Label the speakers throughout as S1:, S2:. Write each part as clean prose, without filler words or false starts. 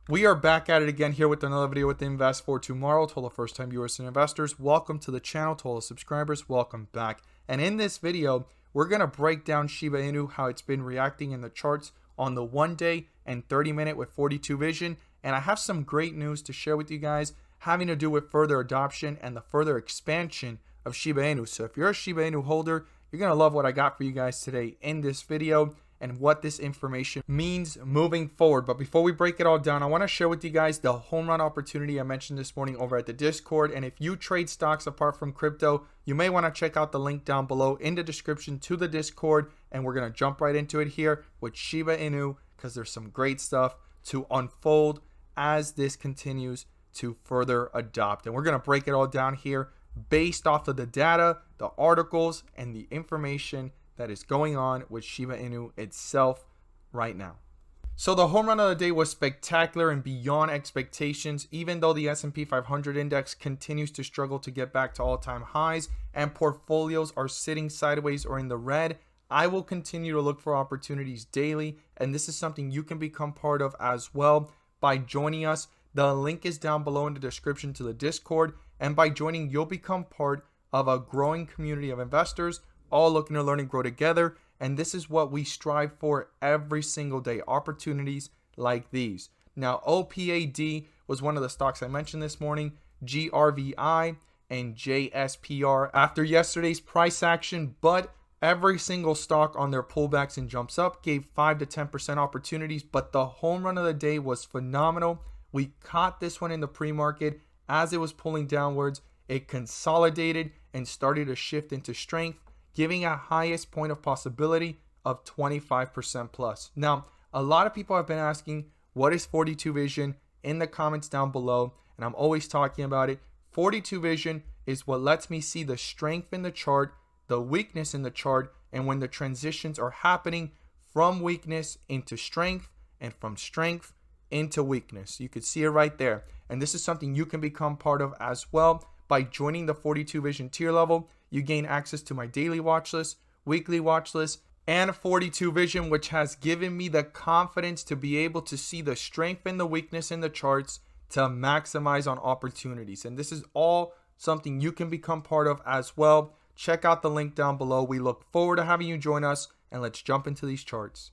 S1: We are back at it again here with another video with Invest for Tomorrow. To all the first time viewers and investors, welcome to the channel. To all the subscribers, welcome back. And in this video, we're going to break down Shiba Inu, how it's been reacting in the charts on the 1 day and 30 minute with 42 vision. And I have some great news to share with you guys having to do with further adoption and the further expansion of Shiba Inu. So if you're a Shiba Inu holder, you're going to love what I got for you guys today in this video and what this information means moving forward. But before we break it all down, I want to share with you guys the home run opportunity I mentioned this morning over at the Discord. And if you trade stocks apart from crypto, you may want to check out the link down below in the description to the Discord. And we're going to jump right into it here with Shiba Inu because there's some great stuff to unfold as this continues to further adopt. And we're going to break it all down here based off of the data, the articles, and the information that is going on with Shiba Inu itself right now. So the home run of the day was spectacular and beyond expectations, even though the S&P 500 index continues to struggle to get back to all-time highs and portfolios are sitting sideways or in the red. I will continue to look for opportunities daily, and this is something you can become part of as well by joining us. The link is down below in the description to the Discord, and by joining, you'll become part of a growing community of investors all looking to learn and grow together. And this is what we strive for every single day, opportunities like these. Now, OPAD was one of the stocks I mentioned this morning, GRVI and JSPR after yesterday's price action, but every single stock on their pullbacks and jumps up gave 5 to 10% opportunities, but the home run of the day was phenomenal. We caught this one in the pre-market as it was pulling downwards. It consolidated and started to shift into strength, giving a highest point of possibility of 25% plus. Now, a lot of people have been asking, what is 42 vision in the comments down below? And I'm always talking about it. 42 vision is what lets me see the strength in the chart, the weakness in the chart, and when the transitions are happening from weakness into strength and from strength into weakness. You could see it right there. And this is something you can become part of as well. By joining the 42 vision tier level, you gain access to my daily watch list, weekly watch list, and 42 vision, which has given me the confidence to be able to see the strength and the weakness in the charts to maximize on opportunities. And this is all something you can become part of as well. Check out the link down below. We look forward to having you join us, and let's jump into these charts.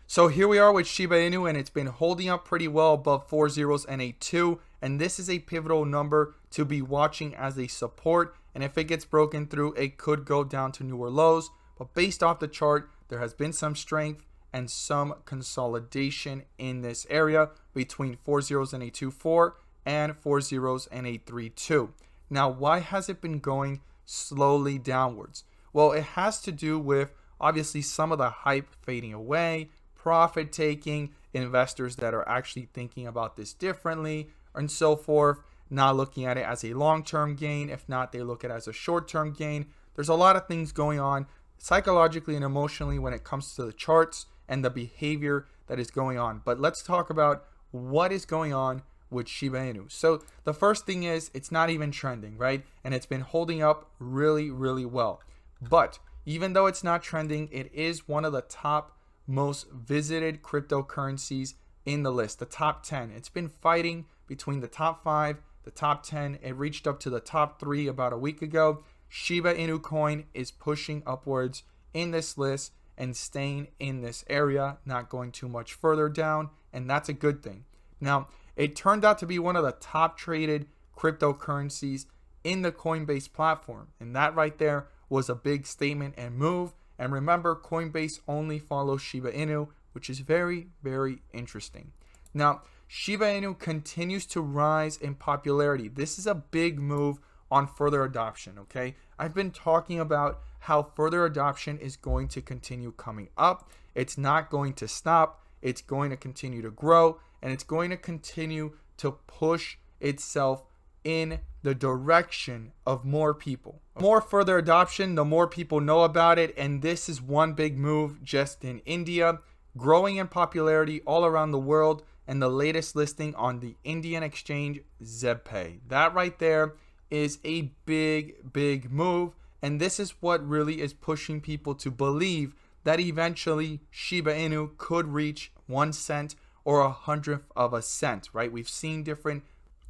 S1: So here we are with Shiba Inu, and it's been holding up pretty well above 4 zeros and a 2. And this is a pivotal number to be watching as a support. And if it gets broken through, it could go down to newer lows. But based off the chart, there has been some strength and some consolidation in this area between 4 zeros and a 2.4 and 4 zeros and a 3.2. Now, why has it been going slowly downwards? Well, it has to do with obviously some of the hype fading away, profit taking, investors that are actually thinking about this differently, and so forth, not looking at it as a long-term gain. If not, they look at it as a short-term gain. There's a lot of things going on psychologically and emotionally when it comes to the charts and the behavior that is going on. But let's talk about what is going on with Shiba Inu. So the first thing is it's not even trending, right? And it's been holding up really, really well. But even though it's not trending, it is one of the top most visited cryptocurrencies in the list, the top 10. It's been fighting between the top 5, the top 10. It reached up to the top 3 about a week ago. Shiba Inu Coin is pushing upwards in this list and staying in this area, not going too much further down, and that's a good thing. Now, it turned out to be one of the top traded cryptocurrencies in the Coinbase platform, and that right there was a big statement and move. And remember, Coinbase only follows Shiba Inu, which is very, very interesting. Now, Shiba Inu continues to rise in popularity. This is a big move on further adoption, okay? I've been talking about how further adoption is going to continue coming up. It's not going to stop. It's going to continue to grow, and it's going to continue to push itself in the direction of more people. More further adoption, the more people know about it, and this is one big move just in India, growing in popularity all around the world, and the latest listing on the Indian exchange ZebPay. That right there is a big move, and this is what really is pushing people to believe that eventually Shiba Inu could reach 1 cent or 1/100 cent, right? We've seen different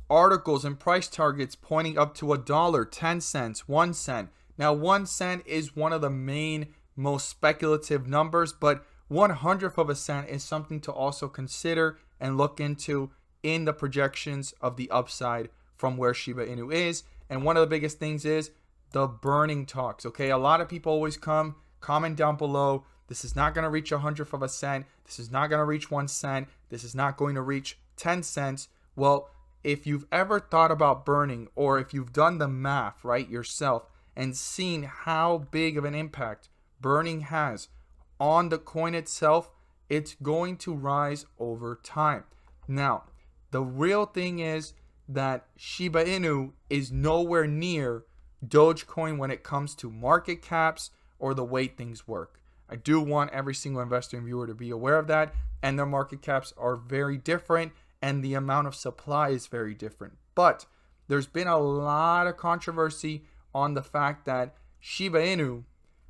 S1: articles and price targets pointing up to $1, 10 cents, 1 cent. Now, 1 cent is one of the main, most speculative numbers, but 1/100 is something to also consider and look into in the projections of the upside from where Shiba Inu is. And one of the biggest things is the burning talks. Okay, a lot of people always comment down below, this is not going to reach 1/100. This is not going to reach 1 cent. This is not going to reach 10 cents. Well, if you've ever thought about burning, or if you've done the math, right, yourself, and seen how big of an impact burning has on the coin itself, it's going to rise over time. Now, the real thing is that Shiba Inu is nowhere near Dogecoin when it comes to market caps or the way things work. I do want every single investor and viewer to be aware of that, and their market caps are very different, and the amount of supply is very different. But there's been a lot of controversy on the fact that Shiba Inu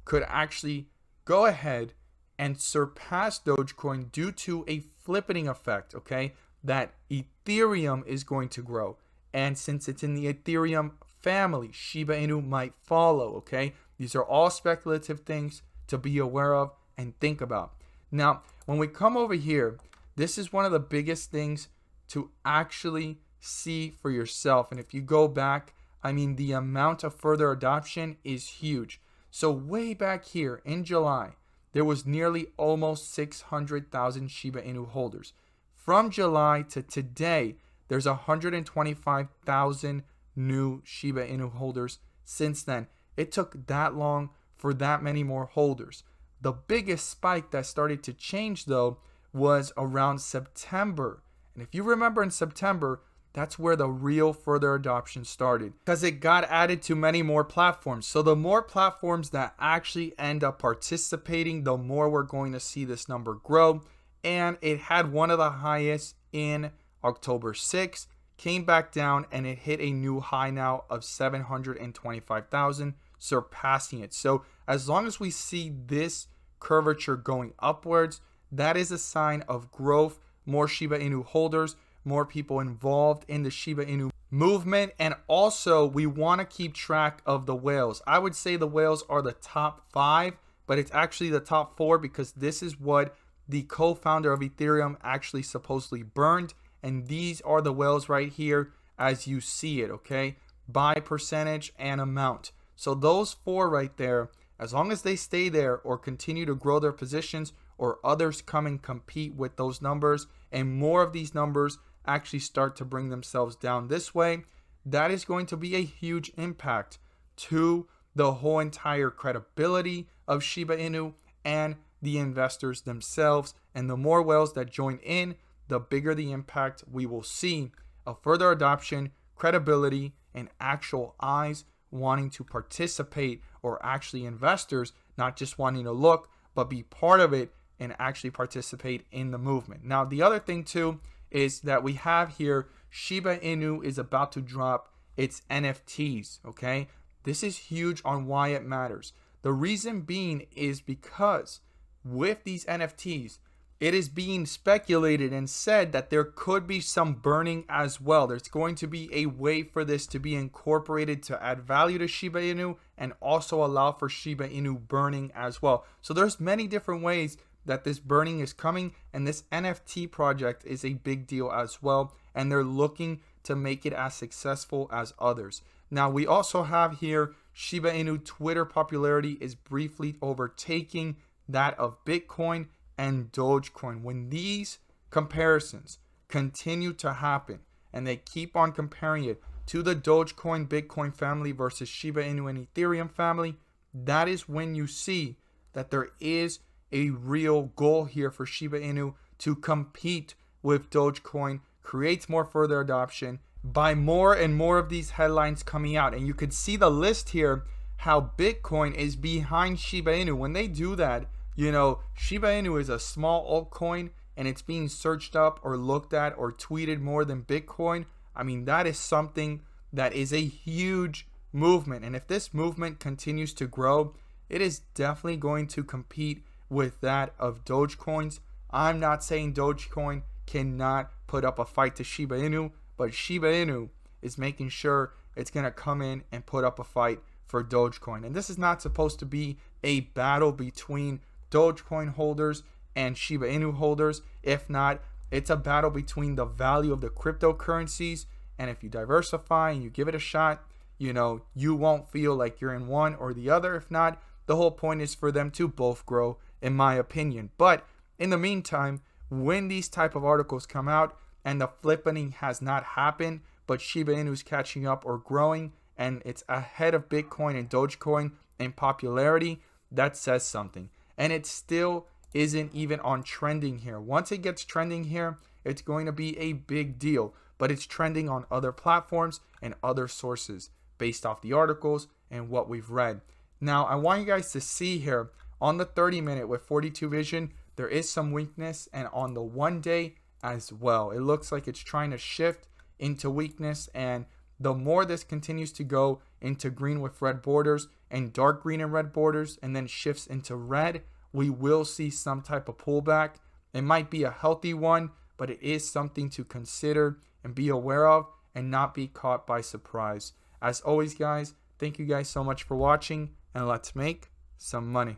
S1: could actually go ahead and surpass Dogecoin due to a flipping effect, okay? That Ethereum is going to grow. And since it's in the Ethereum family, Shiba Inu might follow, okay? These are all speculative things to be aware of and think about. Now, when we come over here, this is one of the biggest things to actually see for yourself. And if you go back, I mean, the amount of further adoption is huge. So way back here in July, there was nearly almost 600,000 Shiba Inu holders. From July to today, there's 125,000 new Shiba Inu holders since then. It took that long for that many more holders. The biggest spike that started to change, though, was around September. And if you remember, in September, that's where the real further adoption started, because it got added to many more platforms. So the more platforms that actually end up participating, the more we're going to see this number grow. And it had one of the highest in October 6th, came back down, and it hit a new high now of 725,000, surpassing it. So as long as we see this curvature going upwards, that is a sign of growth, more Shiba Inu holders, more people involved in the Shiba Inu movement. And also, we want to keep track of the whales. I would say the whales are the top 5, but it's actually the top 4, because this is what the co-founder of Ethereum actually supposedly burned. And these are the whales right here as you see it, okay, by percentage and amount. So those 4 right there, as long as they stay there or continue to grow their positions, or others come and compete with those numbers, and more of these numbers actually start to bring themselves down this way, that is going to be a huge impact to the whole entire credibility of Shiba Inu and the investors themselves. And the more whales that join in, the bigger the impact we will see of further adoption, credibility, and actual eyes wanting to participate, or actually investors not just wanting to look, but be part of it and actually participate in the movement. Now, the other thing too is that we have here, Shiba Inu is about to drop its NFTs, okay? This is huge on why it matters. The reason being is because with these NFTs, it is being speculated and said that there could be some burning as well. There's going to be a way for this to be incorporated to add value to Shiba Inu and also allow for Shiba Inu burning as well. So there's many different ways that this burning is coming, and this NFT project is a big deal as well, and they're looking to make it as successful as others. Now, we also have here Shiba Inu Twitter popularity is briefly overtaking that of Bitcoin and Dogecoin. When these comparisons continue to happen and they keep on comparing it to the Dogecoin Bitcoin family versus Shiba Inu and Ethereum family, that is when you see that there is a real goal here for Shiba Inu to compete with Dogecoin, create more further adoption by more and more of these headlines coming out. And you could see the list here, how Bitcoin is behind Shiba Inu. When they do that, you know, Shiba Inu is a small altcoin and it's being searched up or looked at or tweeted more than Bitcoin. I mean, that is something that is a huge movement. And if this movement continues to grow, it is definitely going to compete with that of Dogecoins. I'm not saying Dogecoin cannot put up a fight to Shiba Inu, but Shiba Inu is making sure it's going to come in and put up a fight for Dogecoin. And this is not supposed to be a battle between Dogecoin holders and Shiba Inu holders. If not, it's a battle between the value of the cryptocurrencies. And if you diversify and you give it a shot, you won't feel like you're in one or the other. If not, the whole point is for them to both grow, in my opinion. But in the meantime, when these type of articles come out and the flippening has not happened, but Shiba Inu is catching up or growing, and it's ahead of Bitcoin and Dogecoin in popularity, that says something. And it still isn't even on trending here. Once it gets trending here, it's going to be a big deal. But it's trending on other platforms and other sources based off the articles and what we've read. Now, I want you guys to see here on the 30-minute with 42 vision, there is some weakness, and on the 1 day as well. It looks like it's trying to shift into weakness, and the more this continues to go into green with red borders and dark green and red borders and then shifts into red, we will see some type of pullback. It might be a healthy one, but it is something to consider and be aware of and not be caught by surprise. As always, guys, thank you guys so much for watching, and let's make some money.